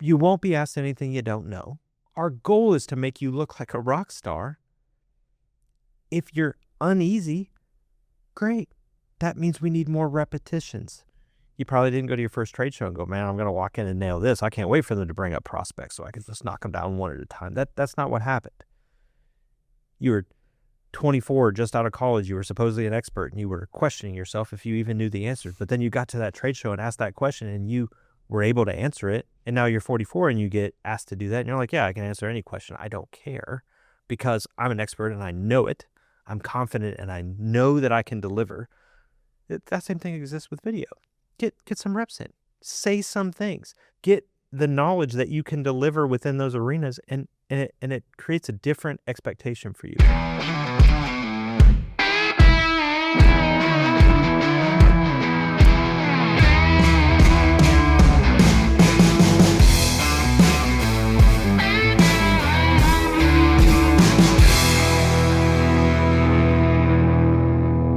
You won't be asked anything you don't know. Our goal is to make you look like a rock star. If you're uneasy, great. That means we need more repetitions. You probably didn't go to your first trade show and go, man, I'm going to walk in and nail this. I can't wait for them to bring up prospects so I can just knock them down one at a time. That's not what happened. You were 24, just out of college. You were supposedly an expert, and you were questioning yourself if you even knew the answers. But then you got to that trade show and asked that question, and you were able to answer it. And now you're 44 and you get asked to do that. And you're like, yeah, I can answer any question. I don't care because I'm an expert and I know it. I'm confident and I know that I can deliver. That same thing exists with video. Get some reps in. Say some things. Get the knowledge that you can deliver within those arenas, and it creates a different expectation for you.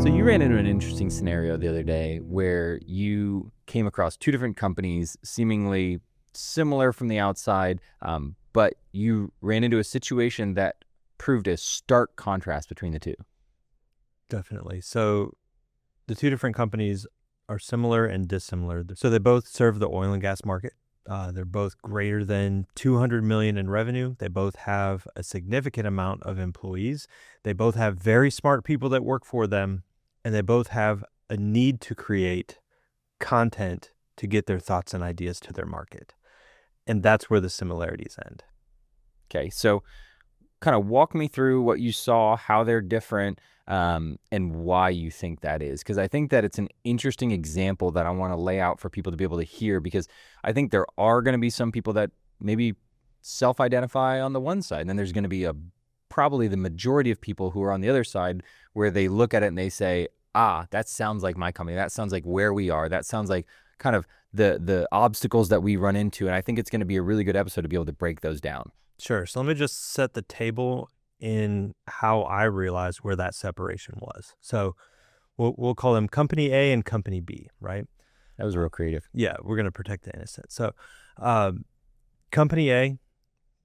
So you ran into an interesting scenario the other day where you came across two different companies, seemingly similar from the outside, but you ran into a situation that proved a stark contrast between the two. Definitely. So the two different companies are similar and dissimilar. So they both serve the oil and gas market. They're both greater than 200 million in revenue. They both have a significant amount of employees. They both have very smart people that work for them, and they both have a need to create content to get their thoughts and ideas to their market. And that's where the similarities end. Okay, so kind of walk me through what you saw, how they're different, and why you think that is. Because I think that it's an interesting example that I want to lay out for people to be able to hear, because I think there are going to be some people that maybe self-identify on the one side, and then there's going to be probably the majority of people who are on the other side where they look at it and they say, that sounds like my company. That sounds like where we are. That sounds like kind of the obstacles that we run into. And I think it's going to be a really good episode to be able to break those down. Sure. So let me just set the table in how I realized where that separation was. So we'll call them Company A and Company B, right? That was real creative. Yeah, we're going to protect the innocent. So Company A,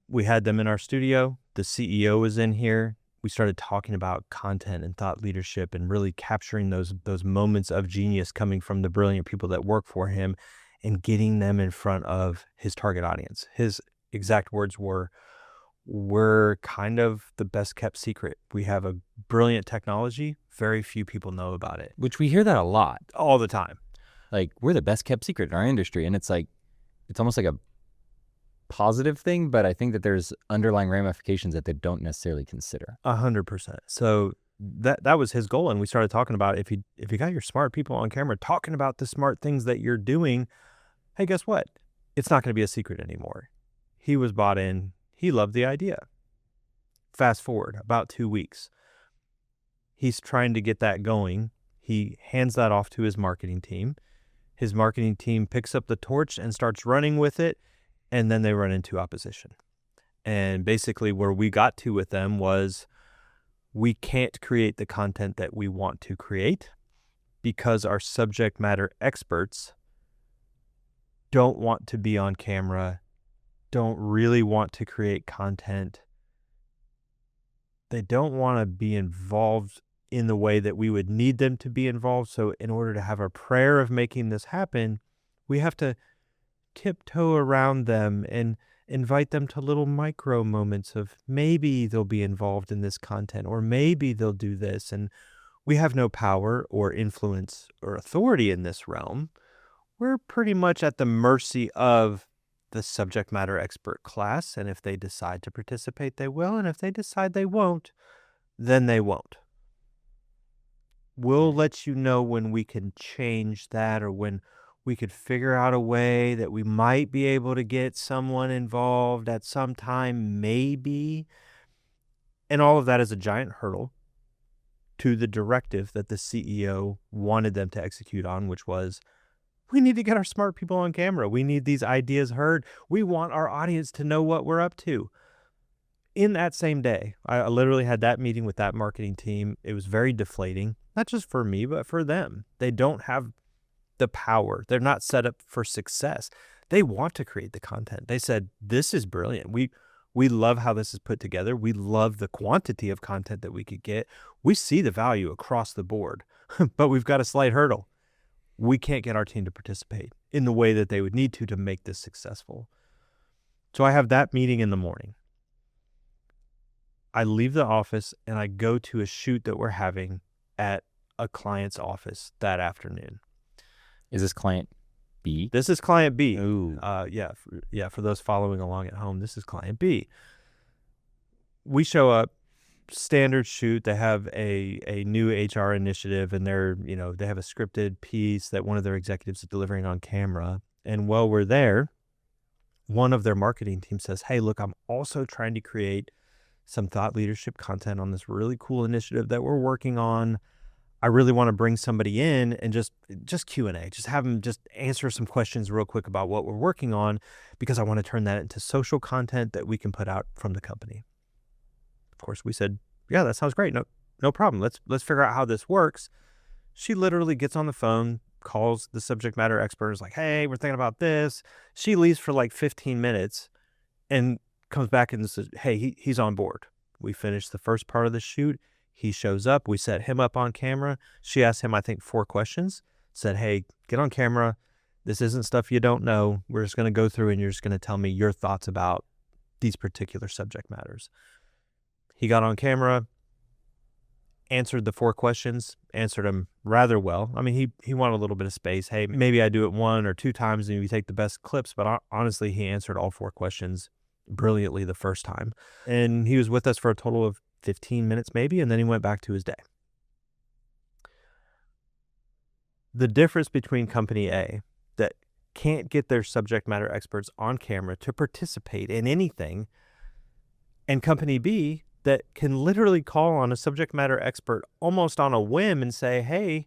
we had them in our studio. The CEO was in here. We started talking about content and thought leadership and really capturing those moments of genius coming from the brilliant people that work for him and getting them in front of his target audience. His exact words were, we're kind of the best kept secret. We have a brilliant technology. Very few people know about it. Which we hear that a lot. All the time. Like, we're the best kept secret in our industry. And it's like, it's almost like a positive thing, but I think that there's underlying ramifications that they don't necessarily consider. 100%. So that was his goal. And we started talking about if you got your smart people on camera talking about the smart things that you're doing, hey, guess what? It's not going to be a secret anymore. He was bought in. He loved the idea. Fast forward about 2 weeks. He's trying to get that going. He hands that off to his marketing team. His marketing team picks up the torch and starts running with it. And then they run into opposition. And basically where we got to with them was, we can't create the content that we want to create because our subject matter experts don't want to be on camera, don't really want to create content. They don't want to be involved in the way that we would need them to be involved. So in order to have a prayer of making this happen, we have to tiptoe around them and invite them to little micro moments of maybe they'll be involved in this content or maybe they'll do this. And we have no power or influence or authority in this realm. We're pretty much at the mercy of the subject matter expert class. And if they decide to participate, they will. And if they decide they won't, then they won't. We'll let you know when we can change that or when we could figure out a way that we might be able to get someone involved at some time, maybe. And all of that is a giant hurdle to the directive that the CEO wanted them to execute on, which was, we need to get our smart people on camera. We need these ideas heard. We want our audience to know what we're up to. In that same day, I literally had that meeting with that marketing team. It was very deflating, not just for me, but for them. They don't have the power. They're not set up for success. They want to create the content. They said, this is brilliant. We love how this is put together. We love the quantity of content that we could get. We see the value across the board, but we've got a slight hurdle. We can't get our team to participate in the way that they would need to make this successful. So I have that meeting in the morning. I leave the office and I go to a shoot that we're having at a client's office that afternoon. Is this client B? This is client B. Ooh. For those following along at home, this is client B. We show up, standard shoot. They have a new HR initiative, and they have a scripted piece that one of their executives is delivering on camera. And while we're there, one of their marketing team says, hey, look, I'm also trying to create some thought leadership content on this really cool initiative that we're working on. I really want to bring somebody in and just Q&A, just have them just answer some questions real quick about what we're working on, because I want to turn that into social content that we can put out from the company. Of course, we said, yeah, that sounds great. No problem. Let's figure out how this works. She literally gets on the phone, calls the subject matter expert, is like, hey, we're thinking about this. She leaves for like 15 minutes and comes back and says, hey, he's on board. We finished the first part of the shoot. He shows up. We set him up on camera. She asked him, I think, 4 questions. Said, hey, get on camera. This isn't stuff you don't know. We're just going to go through and you're just going to tell me your thoughts about these particular subject matters. He got on camera, answered the 4 questions, answered them rather well. I mean, he wanted a little bit of space. Hey, maybe I do it 1 or 2 times and we take the best clips. But honestly, he answered all 4 questions brilliantly the first time. And he was with us for a total of 15 minutes maybe, and then he went back to his day. The difference between company A, that can't get their subject matter experts on camera to participate in anything, and company B, that can literally call on a subject matter expert almost on a whim and say, hey,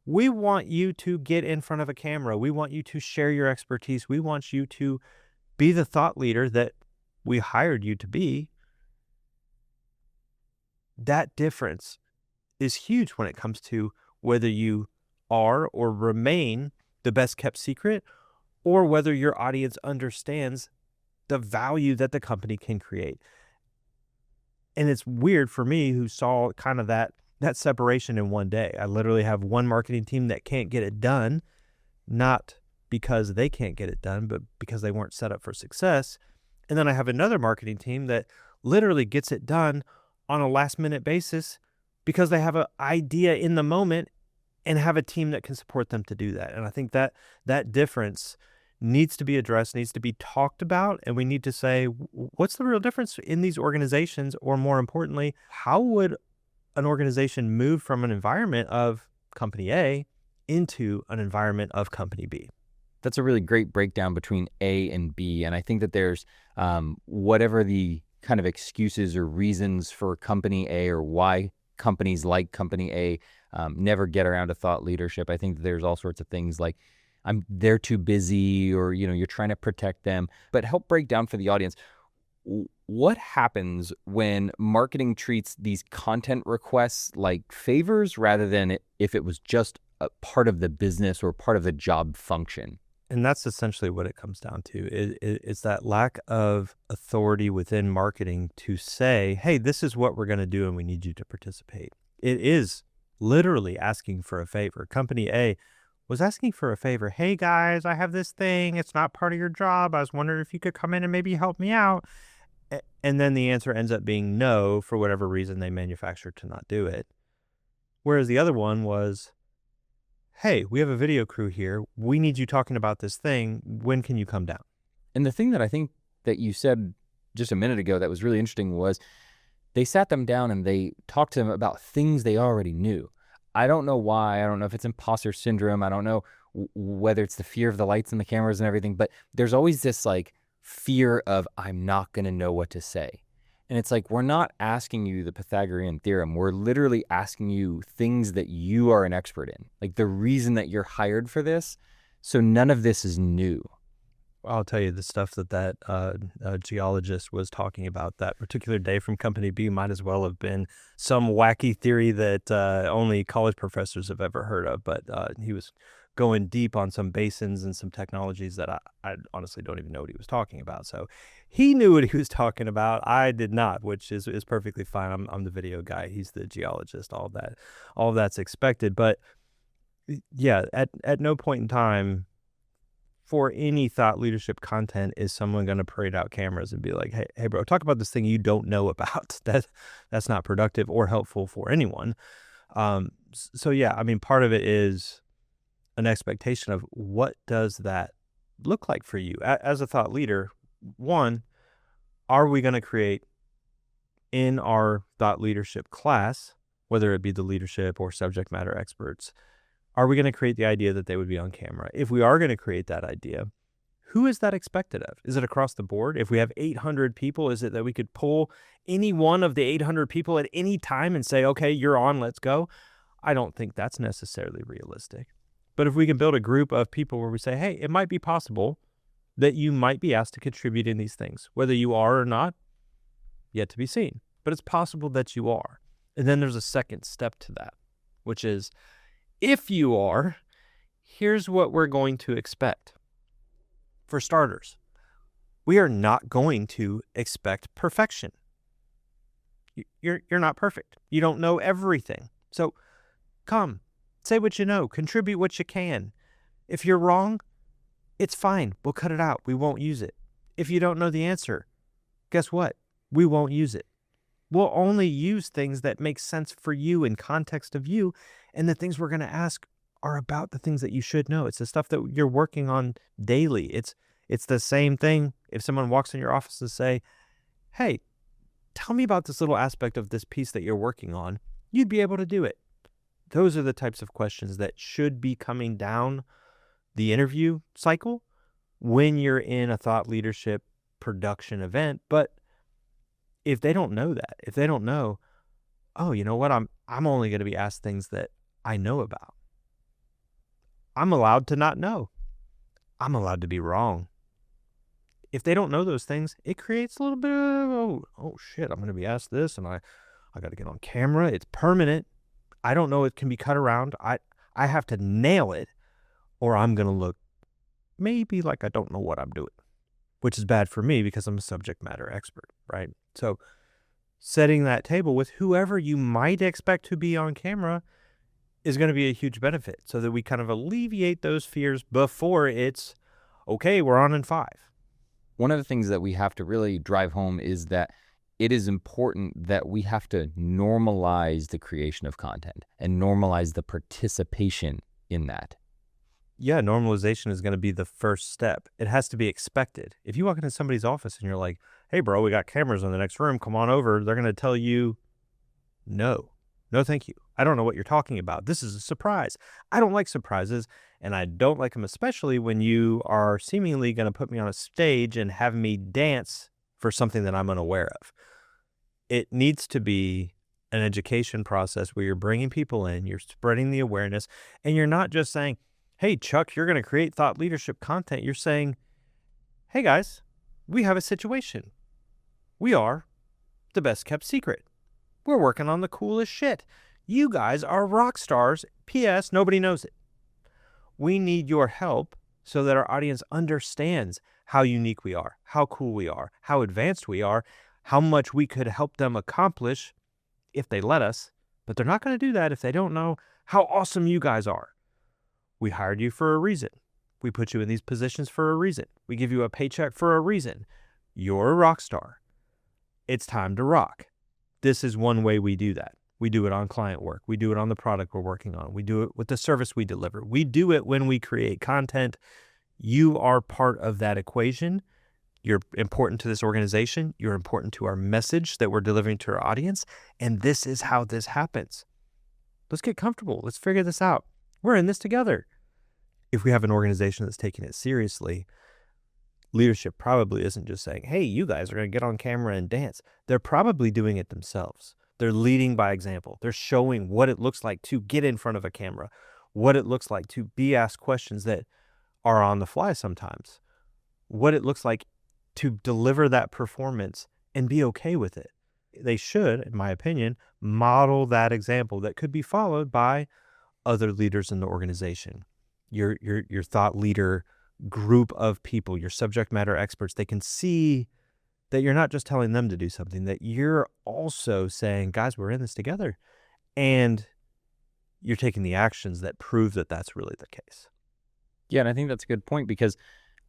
we want you to get in front of a camera. We want you to share your expertise. We want you to be the thought leader that we hired you to be. That difference is huge when it comes to whether you are or remain the best kept secret, or whether your audience understands the value that the company can create. And it's weird for me, who saw kind of that separation in one day. I literally have one marketing team that can't get it done, not because they can't get it done, but because they weren't set up for success. And then I have another marketing team that literally gets it done on a last minute basis because they have an idea in the moment and have a team that can support them to do that. And I think that difference needs to be addressed, needs to be talked about. And we need to say, what's the real difference in these organizations? Or more importantly, how would an organization move from an environment of company A into an environment of company B? That's a really great breakdown between A and B. And I think that there's whatever the kind of excuses or reasons for company A, or why companies like company A never get around to thought leadership. I think that there's all sorts of things like they're too busy, or you're trying to protect them. But help break down for the audience, what happens when marketing treats these content requests like favors rather than if it was just a part of the business or part of the job function? And that's essentially what it comes down to. It's that lack of authority within marketing to say, hey, this is what we're going to do and we need you to participate. It is literally asking for a favor. Company A was asking for a favor. Hey guys, I have this thing. It's not part of your job. I was wondering if you could come in and maybe help me out. And then the answer ends up being no for whatever reason they manufactured to not do it. Whereas the other one was, hey, we have a video crew here. We need you talking about this thing. When can you come down? And the thing that I think that you said just a minute ago that was really interesting was they sat them down and they talked to them about things they already knew. I don't know why. I don't know if it's imposter syndrome. I don't know whether it's the fear of the lights and the cameras and everything, but there's always this like fear of I'm not going to know what to say. And it's like, we're not asking you the Pythagorean theorem. We're literally asking you things that you are an expert in, like the reason that you're hired for this. So none of this is new. I'll tell you, the stuff that geologist was talking about that particular day from Company B might as well have been some wacky theory that only college professors have ever heard of. But he was going deep on some basins and some technologies that I honestly don't even know what he was talking about. So he knew what he was talking about. I did not, which is perfectly fine. I'm the video guy. He's the geologist. All of that's expected. But yeah, at no point in time for any thought leadership content is someone going to parade out cameras and be like, hey, bro, talk about this thing you don't know about. That's not productive or helpful for anyone. So yeah, I mean, part of it is an expectation of what does that look like for you as a thought leader. One, are we going to create in our thought leadership class, whether it be the leadership or subject matter experts, are we going to create the idea that they would be on camera? If we are going to create that idea, who is that expected of? Is it across the board? If we have 800 people, is it that we could pull any one of the 800 people at any time and say, okay, you're on, let's go? I don't think that's necessarily realistic. But if we can build a group of people where we say, hey, it might be possible that you might be asked to contribute in these things, whether you are or not, yet to be seen. But it's possible that you are. And then there's a second step to that, which is, if you are, here's what we're going to expect. For starters, we are not going to expect perfection. You're not perfect. You don't know everything. So come, say what you know, contribute what you can. If you're wrong, it's fine. We'll cut it out. We won't use it. If you don't know the answer, guess what? We won't use it. We'll only use things that make sense for you in context of you. And the things we're going to ask are about the things that you should know. It's the stuff that you're working on daily. It's the same thing if someone walks in your office and say, hey, tell me about this little aspect of this piece that you're working on. You'd be able to do it. Those are the types of questions that should be coming down the interview cycle when you're in a thought leadership production event. But if they don't know that, if they don't know, oh, you know what, I'm only going to be asked things that I know about. I'm allowed to not know. I'm allowed to be wrong. If they don't know those things, it creates a little bit of, oh shit, I'm going to be asked this and I got to get on camera. It's permanent. I don't know it can be cut around. I have to nail it or I'm going to look maybe like I don't know what I'm doing, which is bad for me because I'm a subject matter expert, right? So setting that table with whoever you might expect to be on camera is going to be a huge benefit so that we kind of alleviate those fears before it's, okay, we're on in 5. One of the things that we have to really drive home is that it is important that we have to normalize the creation of content and normalize the participation in that. Yeah, normalization is going to be the first step. It has to be expected. If you walk into somebody's office and you're like, hey, bro, we got cameras in the next room, come on over, they're going to tell you, no, thank you. I don't know what you're talking about. This is a surprise. I don't like surprises, and I don't like them especially when you are seemingly going to put me on a stage and have me dance for something that I'm unaware of. It needs to be an education process where you're bringing people in, you're spreading the awareness, and you're not just saying, hey, Chuck, you're going to create thought leadership content. You're saying, hey, guys, we have a situation. We are the best kept secret. We're working on the coolest shit. You guys are rock stars. P.S. Nobody knows it. We need your help so that our audience understands how unique we are, how cool we are, how advanced we are, how much we could help them accomplish if they let us. But they're not going to do that if they don't know how awesome you guys are. We hired you for a reason. We put you in these positions for a reason. We give you a paycheck for a reason. You're a rock star. It's time to rock. This is one way we do that. We do it on client work. We do it on the product we're working on. We do it with the service we deliver. We do it when we create content. You are part of that equation. You're important to this organization. You're important to our message that we're delivering to our audience. And this is how this happens. Let's get comfortable. Let's figure this out. We're in this together. If we have an organization that's taking it seriously, leadership probably isn't just saying, hey, you guys are going to get on camera and dance. They're probably doing it themselves. They're leading by example. They're showing what it looks like to get in front of a camera, what it looks like to be asked questions that are on the fly sometimes, what it looks like to deliver that performance and be okay with it. They should, in my opinion, model that example that could be followed by other leaders in the organization. your thought leader group of people, your subject matter experts, they can see that you're not just telling them to do something, that you're also saying, guys, we're in this together. And you're taking the actions that prove that that's really the case. Yeah, and I think that's a good point, because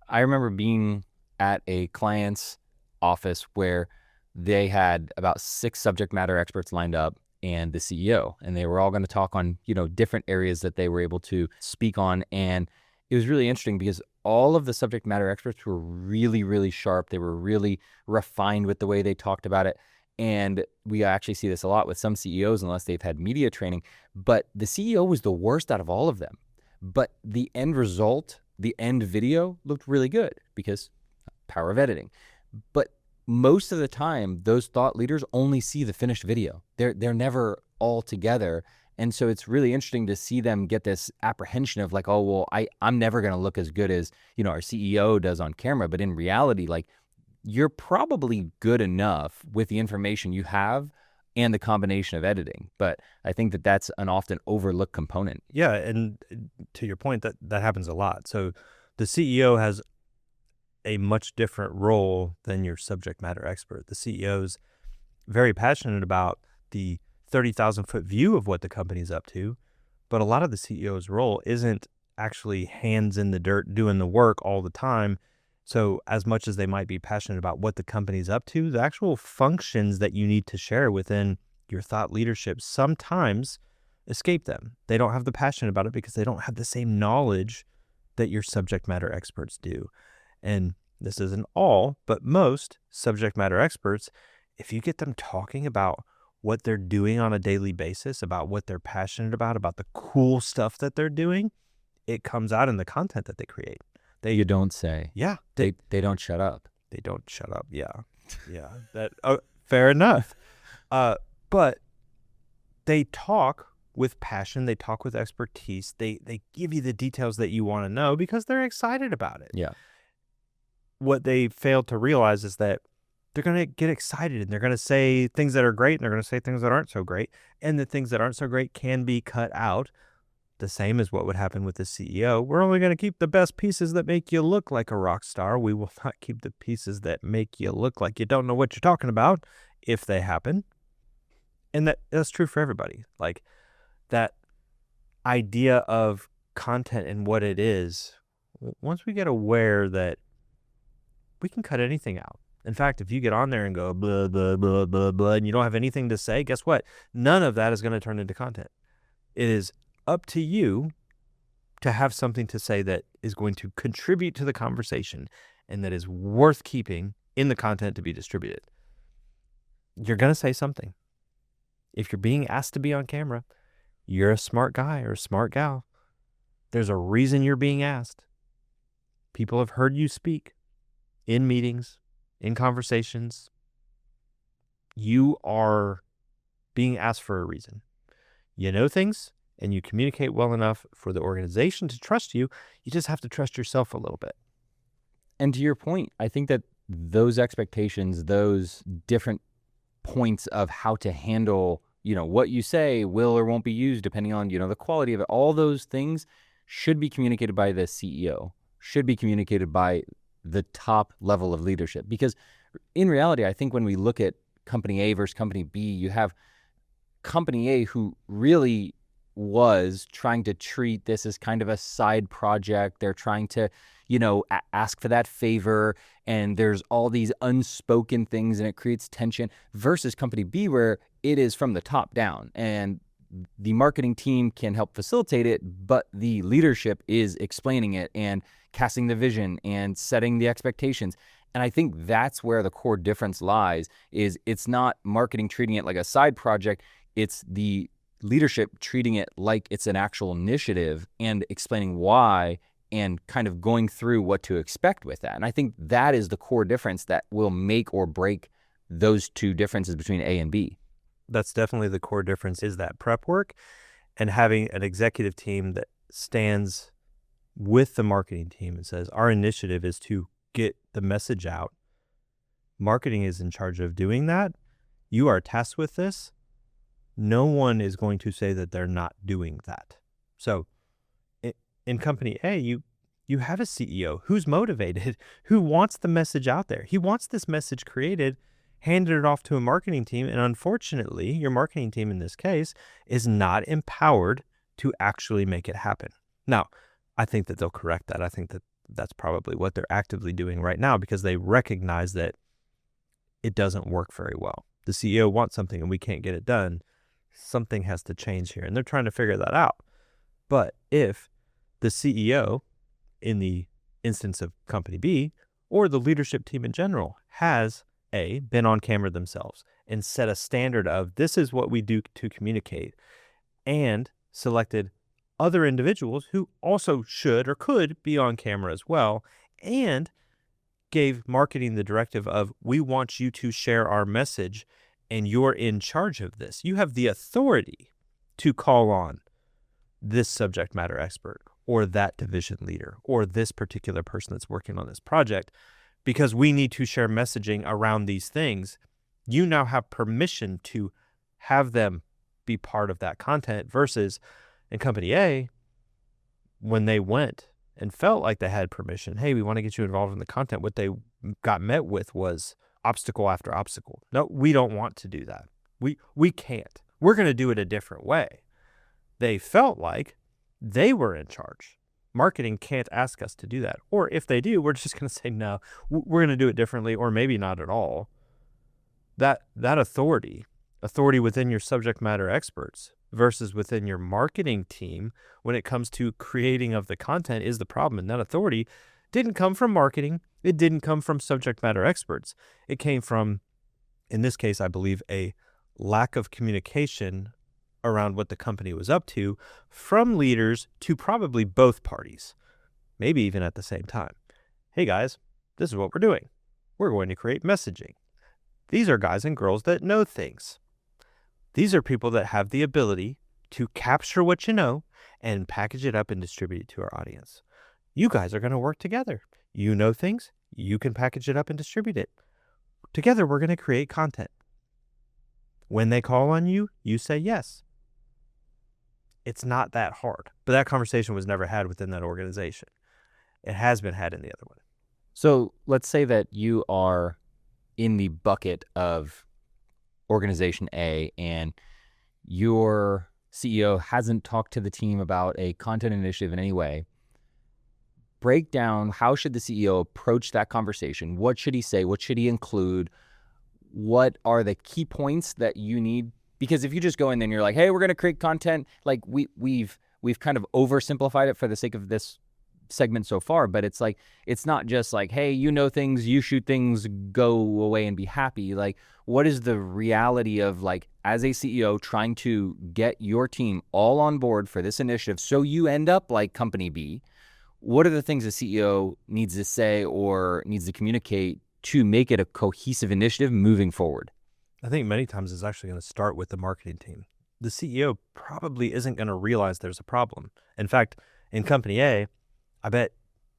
I remember being at a client's office where they had about 6 subject matter experts lined up and the CEO, and they were all going to talk on, different areas that they were able to speak on. And it was really interesting because all of the subject matter experts were really, really sharp. They were really refined with the way they talked about it. And we actually see this a lot with some CEOs, unless they've had media training. But the CEO was the worst out of all of them. But the end result, the end video, looked really good because power of editing. But most of the time, those thought leaders only see the finished video. They're never all together. And so it's really interesting to see them get this apprehension of like, oh, well, I'm never going to look as good as, our CEO does on camera. But in reality, like, you're probably good enough with the information you have and the combination of editing. But I think that that's an often overlooked component. Yeah, and to your point, that happens a lot. So the CEO has a much different role than your subject matter expert. The CEO's very passionate about the 30,000-foot view of what the company's up to, but a lot of the CEO's role isn't actually hands in the dirt doing the work all the time. So as much as they might be passionate about what the company's up to, the actual functions that you need to share within your thought leadership sometimes escape them. They don't have the passion about it because they don't have the same knowledge that your subject matter experts do. And this isn't all, but most subject matter experts, if you get them talking about what they're doing on a daily basis, about what they're passionate about the cool stuff that they're doing, it comes out in the content that they create. You don't say. Yeah. They don't shut up. They don't shut up. Yeah. Yeah. Fair enough. But they talk with passion. They talk with expertise. They give you the details that you want to know because they're excited about it. Yeah. What they failed to realize is that they're going to get excited and they're going to say things that are great and they're going to say things that aren't so great. And the things that aren't so great can be cut out. The same as what would happen with the CEO. We're only going to keep the best pieces that make you look like a rock star. We will not keep the pieces that make you look like you don't know what you're talking about if they happen. And that's true for everybody. Like that idea of content and what it is, once we get aware that we can cut anything out. In fact, if you get on there and go blah, blah, blah, blah, blah, and you don't have anything to say, guess what? None of that is going to turn into content. It is up to you to have something to say that is going to contribute to the conversation and that is worth keeping in the content to be distributed. You're going to say something. If you're being asked to be on camera, you're a smart guy or a smart gal. There's a reason you're being asked. People have heard you speak in meetings, in conversations. You are being asked for a reason. You know things, and you communicate well enough for the organization to trust you. You just have to trust yourself a little bit. And to your point, I think that those expectations, those different points of how to handle, what you say will or won't be used depending on, the quality of it, all those things should be communicated by the CEO, should be communicated by the top level of leadership. Because in reality, I think when we look at company A versus company B, you have company A who really was trying to treat this as kind of a side project. They're trying to, ask for that favor, and there's all these unspoken things and it creates tension, versus company B where it is from the top down and the marketing team can help facilitate it, but the leadership is explaining it and casting the vision and setting the expectations. And I think that's where the core difference lies, is it's not marketing treating it like a side project. It's the leadership treating it like it's an actual initiative and explaining why and kind of going through what to expect with that. And I think that is the core difference that will make or break those two differences between A and B. That's definitely the core difference, is that prep work and having an executive team that stands with the marketing team and says, our initiative is to get the message out. Marketing is in charge of doing that. You are tasked with this. No one is going to say that they're not doing that. So in company A, you have a CEO who's motivated, who wants the message out there. He wants this message created, handed it off to a marketing team. And unfortunately, your marketing team in this case is not empowered to actually make it happen. Now, I think that they'll correct that. I think that that's probably what they're actively doing right now because they recognize that it doesn't work very well. The CEO wants something and we can't get it done. Something has to change here. And they're trying to figure that out. But if the CEO, in the instance of company B, or the leadership team in general, has been on camera themselves and set a standard of this is what we do to communicate, and selected other individuals who also should or could be on camera as well, and gave marketing the directive of we want you to share our message and you're in charge of this. You have the authority to call on this subject matter expert or that division leader or this particular person that's working on this project because we need to share messaging around these things. You now have permission to have them be part of that content versus in company A, when they went and felt like they had permission, hey, we want to get you involved in the content, what they got met with was obstacle after obstacle. No, we don't want to do that. We can't. We're going to do it a different way. They felt like they were in charge. Marketing can't ask us to do that. Or if they do, we're just going to say, no, we're going to do it differently, or maybe not at all. That authority within your subject matter experts versus within your marketing team when it comes to creating of the content is the problem. And that authority didn't come from marketing. It didn't come from subject matter experts. It came from, in this case, I believe, a lack of communication around what the company was up to from leaders to probably both parties, maybe even at the same time. Hey guys, this is what we're doing. We're going to create messaging. These are guys and girls that know things. These are people that have the ability to capture what you know and package it up and distribute it to our audience. You guys are going to work together. You know things. You can package it up and distribute it. Together, we're going to create content. When they call on you, you say yes. It's not that hard. But that conversation was never had within that organization. It has been had in the other one. So let's say that you are in the bucket of organization A and your CEO hasn't talked to the team about a content initiative in any way. Break down how should the CEO approach that conversation? What should he say? What should he include? What are the key points that you need? Because if you just go in there and you're like, hey, we're going to create content, like we've kind of oversimplified it for the sake of this segment so far, but it's like, it's not just like, hey, you know things, you shoot things, go away and be happy. Like, what is the reality of, like, as a CEO trying to get your team all on board for this initiative so you end up like company B? What are the things a CEO needs to say or needs to communicate to make it a cohesive initiative moving forward? I think many times it's actually going to start with the marketing team. The CEO probably isn't going to realize there's a problem. In fact, in company A, I bet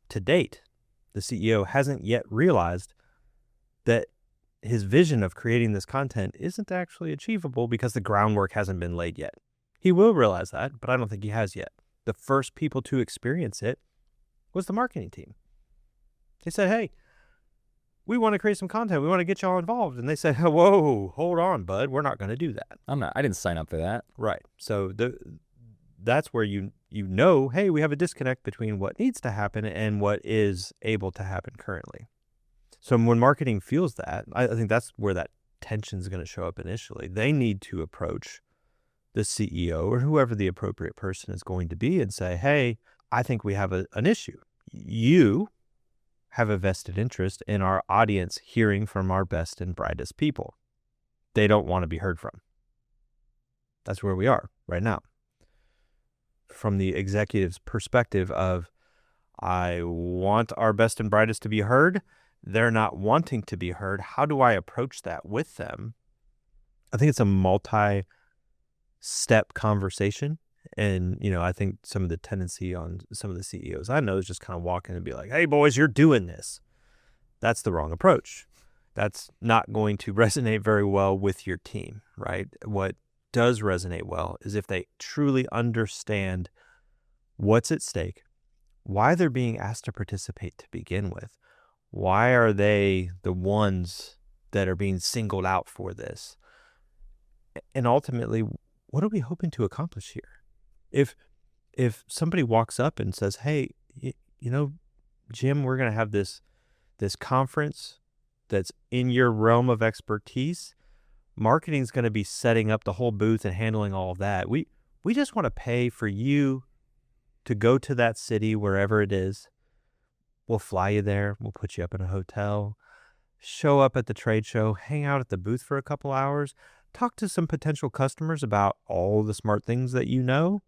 to date, the CEO hasn't yet realized that his vision of creating this content isn't actually achievable because the groundwork hasn't been laid yet. He will realize that, but I don't think he has yet. The first people to experience it was the marketing team. They said, hey, we want to create some content. We want to get y'all involved. And they said, whoa, hold on, bud. We're not going to do that. I didn't sign up for that. Right. So that's where you know, hey, we have a disconnect between what needs to happen and what is able to happen currently. So when marketing feels that, I think that's where that tension is going to show up initially. They need to approach the CEO or whoever the appropriate person is going to be and say, hey, I think we have an issue. You have a vested interest in our audience hearing from our best and brightest people. They don't want to be heard from. That's where we are right now. From the executive's perspective of, I want our best and brightest to be heard. They're not wanting to be heard. How do I approach that with them? I think it's a multi-step conversation. And, I think some of the tendency on some of the CEOs I know is just kind of walk in and be like, hey, boys, you're doing this. That's the wrong approach. That's not going to resonate very well with your team, right? What does resonate well is if they truly understand what's at stake, why they're being asked to participate to begin with. Why are they the ones that are being singled out for this? And ultimately, what are we hoping to accomplish here? If somebody walks up and says, hey, Jim, we're going to have this conference that's in your realm of expertise. Marketing's going to be setting up the whole booth and handling all of that. We just want to pay for you to go to that city, wherever it is. We'll fly you there. We'll put you up in a hotel, show up at the trade show, hang out at the booth for a couple hours, talk to some potential customers about all the smart things that you know.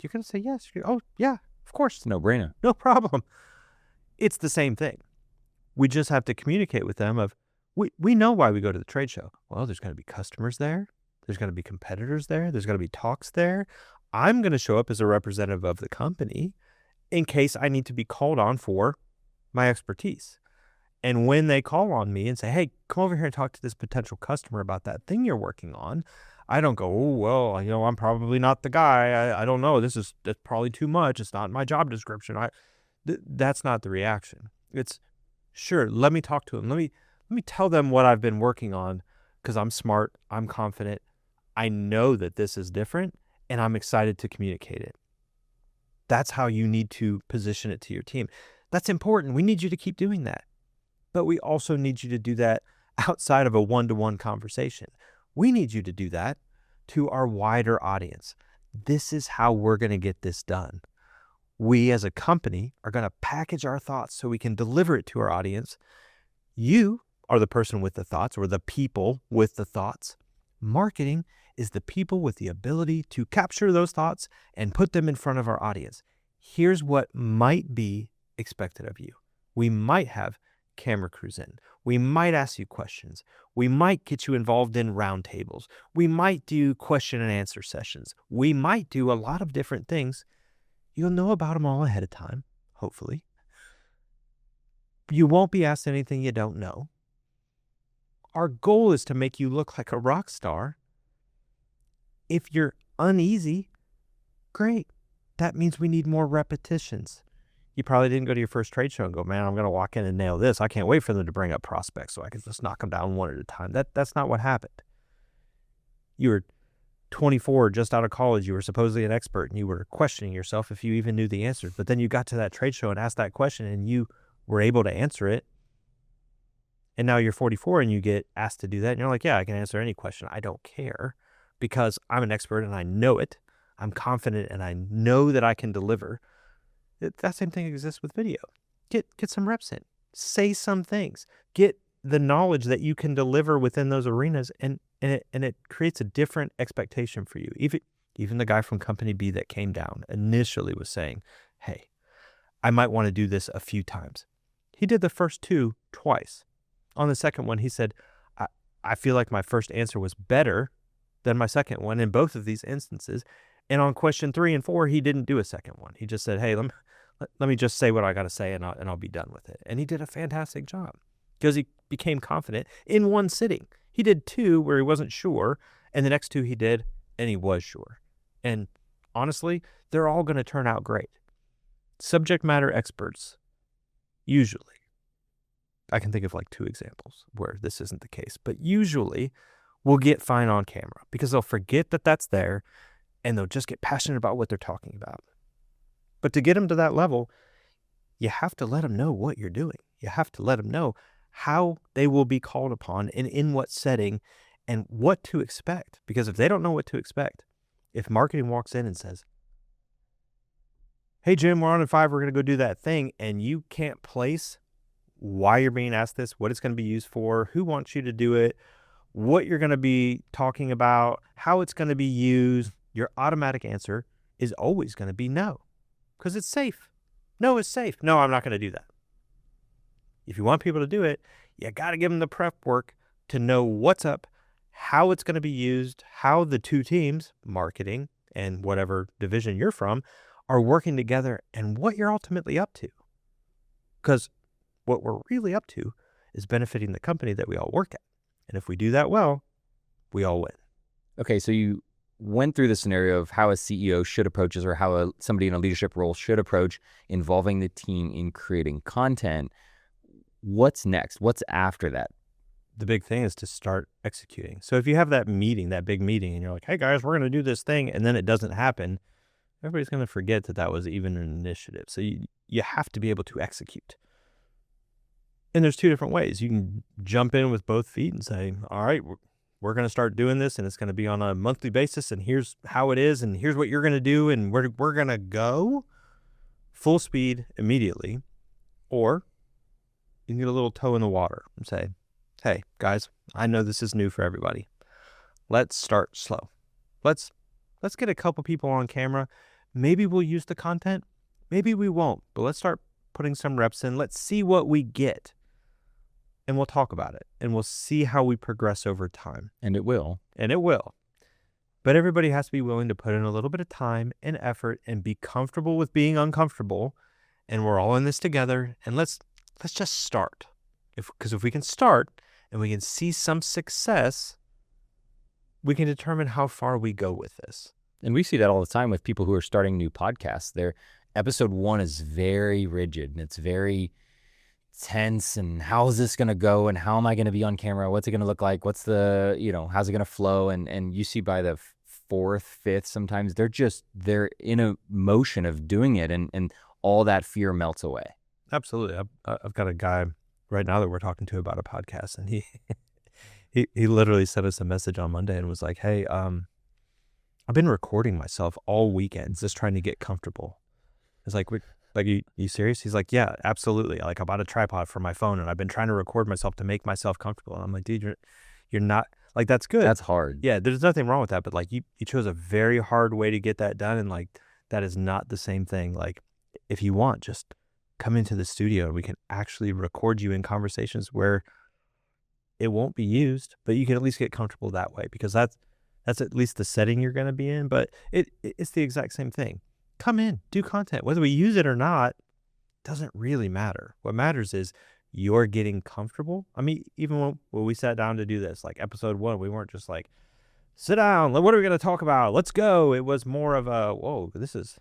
You're going to say yes. Oh, yeah, of course. No brainer. No problem. It's the same thing. We just have to communicate with them of, we know why we go to the trade show. Well, there's going to be customers there. There's going to be competitors there. There's going to be talks there. I'm going to show up as a representative of the company in case I need to be called on for my expertise. And when they call on me and say, hey, come over here and talk to this potential customer about that thing you're working on, I don't go, oh, well, I'm probably not the guy. I don't know. That's probably too much. It's not in my job description. That's not the reaction. It's, sure, let me talk to them. Let me tell them what I've been working on, because I'm smart. I'm confident. I know that this is different, and I'm excited to communicate it. That's how you need to position it to your team. That's important. We need you to keep doing that. But we also need you to do that outside of a one-to-one conversation. We need you to do that to our wider audience. This is how we're going to get this done. We as a company are going to package our thoughts so we can deliver it to our audience. You are the person with the thoughts, or the people with the thoughts. Marketing is the people with the ability to capture those thoughts and put them in front of our audience. Here's what might be expected of you. We might have camera crews in. We might ask you questions. We might get you involved in roundtables. We might do question and answer sessions. We might do a lot of different things. You'll know about them all ahead of time, hopefully. You won't be asked anything you don't know. Our goal is to make you look like a rock star. If you're uneasy, great. That means we need more repetitions. You probably didn't go to your first trade show and go, man, I'm going to walk in and nail this. I can't wait for them to bring up prospects so I can just knock them down one at a time. That's not what happened. You were 24, just out of college. You were supposedly an expert, and you were questioning yourself if you even knew the answers. But then you got to that trade show and asked that question, and you were able to answer it. And now you're 44 and you get asked to do that. And you're like, yeah, I can answer any question. I don't care, because I'm an expert and I know it. I'm confident and I know that I can deliver. That same thing exists with video. Get some reps in. Say some things. Get the knowledge that you can deliver within those arenas, and it creates a different expectation for you. Even the guy from Company B that came down initially was saying, hey, I might want to do this a few times. He did the first two twice. On the second one, he said, I feel like my first answer was better than my second one in both of these instances. And on question 3 and 4, he didn't do a second one. He just said, hey, let me just say what I got to say, and I'll be done with it. And he did a fantastic job because he became confident in one sitting. He did 2 where he wasn't sure, and the next 2 he did, and he was sure. And honestly, they're all going to turn out great. Subject matter experts, usually, I can think of like 2 examples where this isn't the case, but usually will get fine on camera because they'll forget that that's there, and they'll just get passionate about what they're talking about. But to get them to that level, you have to let them know what you're doing. You have to let them know how they will be called upon and in what setting and what to expect. Because if they don't know what to expect, if marketing walks in and says, hey, Jim, we're on at 5, we're going to go do that thing, and you can't place why you're being asked this, what it's going to be used for, who wants you to do it, what you're going to be talking about, how it's going to be used, your automatic answer is always going to be no, because it's safe. No, it's safe. No, I'm not going to do that. If you want people to do it, you got to give them the prep work to know what's up, how it's going to be used, how the 2 teams, marketing and whatever division you're from, are working together, and what you're ultimately up to. Because what we're really up to is benefiting the company that we all work at. And if we do that well, we all win. Okay, so you went through the scenario of how a CEO should approach this, or how somebody in a leadership role should approach involving the team in creating content. What's next? What's after that? The big thing is to start executing. So if you have that meeting, that big meeting, and you're like, hey guys, we're going to do this thing, and then it doesn't happen, everybody's going to forget that was even an initiative. So you have to be able to execute. And there's two different ways. You can jump in with both feet and say, all right, we're going to start doing this, and it's going to be on a monthly basis, and here's how it is, and here's what you're going to do, and we're going to go full speed immediately. Or you can get a little toe in the water and say, hey guys, I know this is new for everybody. Let's start slow. Let's get a couple people on camera. Maybe we'll use the content. Maybe we won't, but let's start putting some reps in. Let's see what we get. And we'll talk about it, and we'll see how we progress over time. And it will. But everybody has to be willing to put in a little bit of time and effort and be comfortable with being uncomfortable. And we're all in this together. And let's just start. Because if we can start and we can see some success, we can determine how far we go with this. And we see that all the time with people who are starting new podcasts. Their episode 1 is very rigid, and it's very tense, and how is this going to go, and how am I going to be on camera? What's it going to look like? What's the, how's it going to flow? And you see by the 4th, 5th, sometimes they're in a motion of doing it, and all that fear melts away. Absolutely. I've got a guy right now that we're talking to about a podcast, and he literally sent us a message on Monday and was like, hey, I've been recording myself all weekend, just trying to get comfortable. It's like, you serious? He's like, yeah, absolutely. Like, I bought a tripod for my phone, and I've been trying to record myself to make myself comfortable. And I'm like, dude, you're not, like, that's good. That's hard. Yeah, there's nothing wrong with that. But like, you chose a very hard way to get that done. And like, that is not the same thing. Like, if you want, just come into the studio and we can actually record you in conversations where it won't be used, but you can at least get comfortable that way, because that's at least the setting you're going to be in. But it's the exact same thing. Come in, do content. Whether we use it or not doesn't really matter. What matters is you're getting comfortable. I mean, even when we sat down to do this, like episode 1, we weren't just like, sit down, what are we going to talk about? Let's go. It was more of a, whoa, this is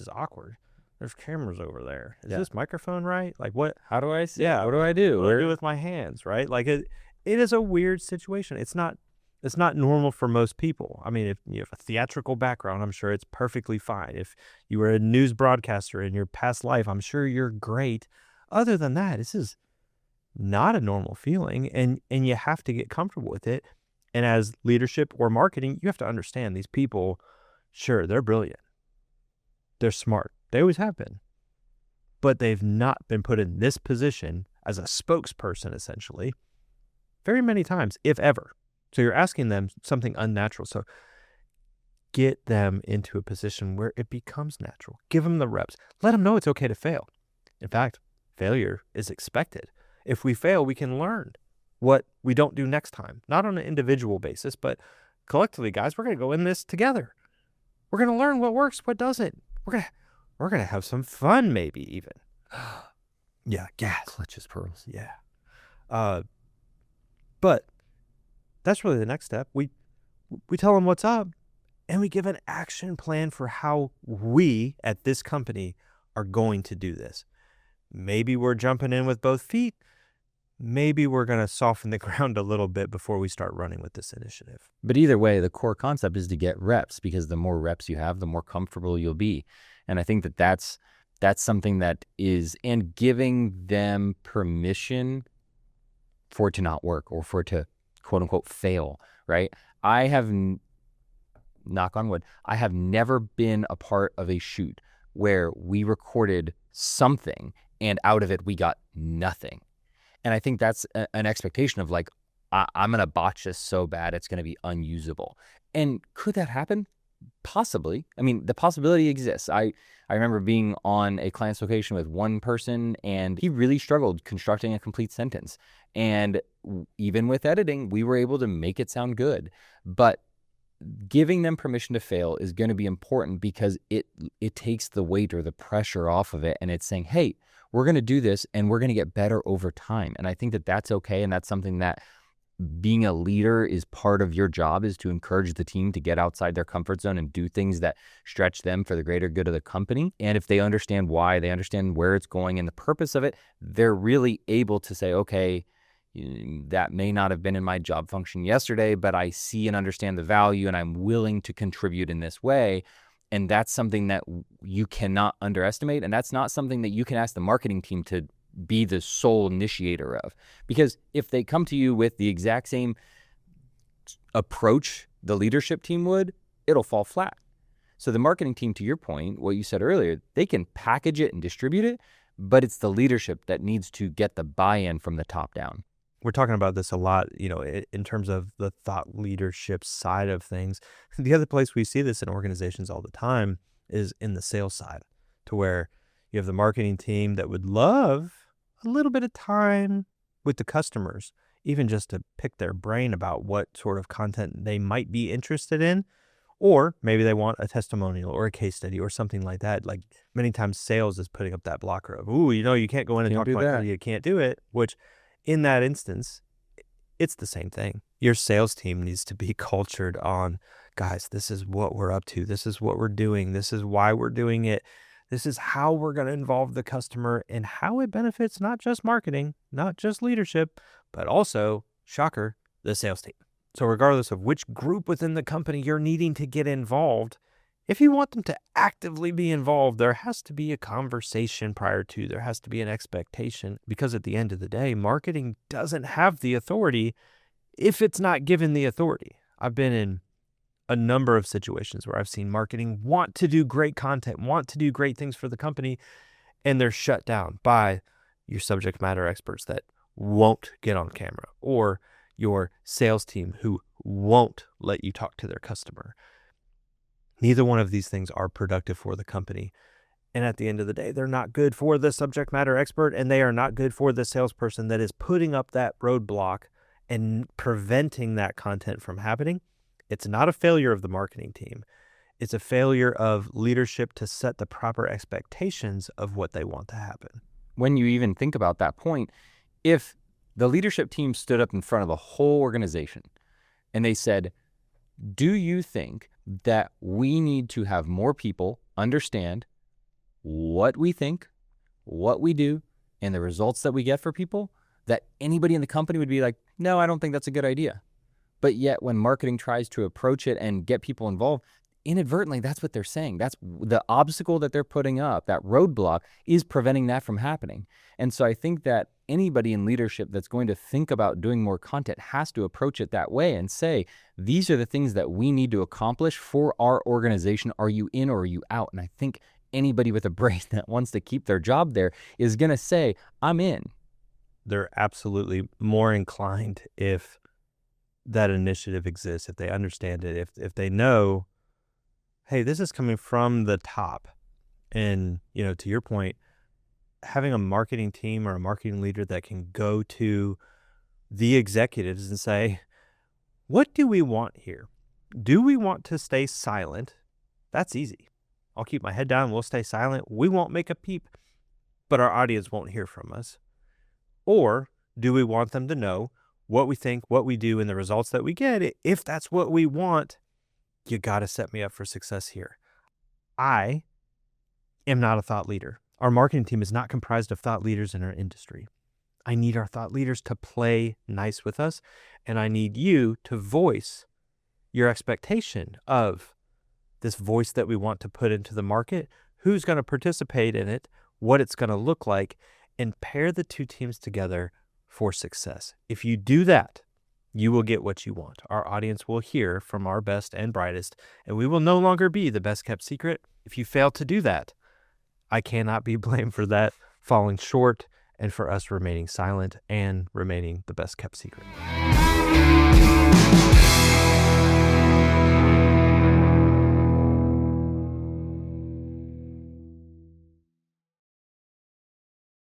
awkward. There's cameras over there. Is this microphone right? Like, what? How do I see? Yeah. What do I do? What do I do with my hands, right? Like, it is a weird situation. It's not normal for most people. I mean, if you have a theatrical background, I'm sure it's perfectly fine. If you were a news broadcaster in your past life, I'm sure you're great. Other than that, this is not a normal feeling, and you have to get comfortable with it. And as leadership or marketing, you have to understand these people, sure, they're brilliant. They're smart. They always have been. But they've not been put in this position as a spokesperson, essentially, very many times, if ever. So you're asking them something unnatural. So get them into a position where it becomes natural. Give them the reps. Let them know it's okay to fail. In fact, failure is expected. If we fail, we can learn what we don't do next time. Not on an individual basis, but collectively, guys, we're going to go in this together. We're going to learn what works, what doesn't. We're going to have some fun, maybe even. Yeah, gas. Clutches pearls. Yeah. But that's really the next step. We tell them what's up, and we give an action plan for how we at this company are going to do this. Maybe we're jumping in with both feet. Maybe we're going to soften the ground a little bit before we start running with this initiative. But either way, the core concept is to get reps, because the more reps you have, the more comfortable you'll be. And I think that's something that is, and giving them permission for it to not work, or for it to quote unquote fail, right? I have, knock on wood, I have never been a part of a shoot where we recorded something and out of it we got nothing. And I think that's an expectation of like, I'm going to botch this so bad it's going to be unusable. And could that happen? Possibly. I mean, the possibility exists. I remember being on a client's location with one person, and he really struggled constructing a complete sentence. And even with editing, we were able to make it sound good. But giving them permission to fail is going to be important, because it takes the weight or the pressure off of it. And it's saying, hey, we're going to do this and we're going to get better over time. And I think that that's okay. And that's something that being a leader is part of your job, is to encourage the team to get outside their comfort zone and do things that stretch them for the greater good of the company. And if they understand why, they understand where it's going and the purpose of it, they're really able to say, okay, that may not have been in my job function yesterday, but I see and understand the value and I'm willing to contribute in this way. And that's something that you cannot underestimate. And that's not something that you can ask the marketing team to be the sole initiator of. Because if they come to you with the exact same approach the leadership team would, it'll fall flat. So the marketing team, to your point, what you said earlier, they can package it and distribute it, but it's the leadership that needs to get the buy-in from the top down. We're talking about this a lot, in terms of the thought leadership side of things. The other place we see this in organizations all the time is in the sales side, to where you have the marketing team that would love a little bit of time with the customers, even just to pick their brain about what sort of content they might be interested in. Or maybe they want a testimonial or a case study or something like that. Like many times sales is putting up that blocker of, you can't go in and talk about that. You can't do it, which in that instance, it's the same thing. Your sales team needs to be cultured on, guys, this is what we're up to. This is what we're doing. This is why we're doing it. This is how we're going to involve the customer and how it benefits not just marketing, not just leadership, but also, shocker, the sales team. So regardless of which group within the company you're needing to get involved, if you want them to actively be involved, there has to be a conversation prior to, there has to be an expectation, because at the end of the day, marketing doesn't have the authority if it's not given the authority. I've been in a number of situations where I've seen marketing want to do great content, want to do great things for the company, and they're shut down by your subject matter experts that won't get on camera, or your sales team who won't let you talk to their customer. Neither one of these things are productive for the company. And at the end of the day, they're not good for the subject matter expert, and they are not good for the salesperson that is putting up that roadblock and preventing that content from happening. It's not a failure of the marketing team. It's a failure of leadership to set the proper expectations of what they want to happen. When you even think about that point, if the leadership team stood up in front of the whole organization and they said, do you think that we need to have more people understand what we think, what we do, and the results that we get for people, that anybody in the company would be like, no, I don't think that's a good idea. But yet when marketing tries to approach it and get people involved, inadvertently, that's what they're saying. That's the obstacle that they're putting up, that roadblock is preventing that from happening. And so I think that anybody in leadership that's going to think about doing more content has to approach it that way and say, these are the things that we need to accomplish for our organization. Are you in or are you out? And I think anybody with a brain that wants to keep their job there is going to say, I'm in. They're absolutely more inclined if that initiative exists, if they understand it, if they know, hey, this is coming from the top. And, to your point, having a marketing team or a marketing leader that can go to the executives and say, what do we want here? Do we want to stay silent? That's easy. I'll keep my head down. We'll stay silent. We won't make a peep, but our audience won't hear from us. Or do we want them to know what we think, what we do, and the results that we get? If that's what we want, you got to set me up for success here. I am not a thought leader. Our marketing team is not comprised of thought leaders in our industry. I need our thought leaders to play nice with us, and I need you to voice your expectation of this voice that we want to put into the market, who's going to participate in it, what it's going to look like, and pair the two teams together for success. If you do that, you will get what you want. Our audience will hear from our best and brightest, and we will no longer be the best kept secret. If you fail to do that, I cannot be blamed for that falling short and for us remaining silent and remaining the best kept secret.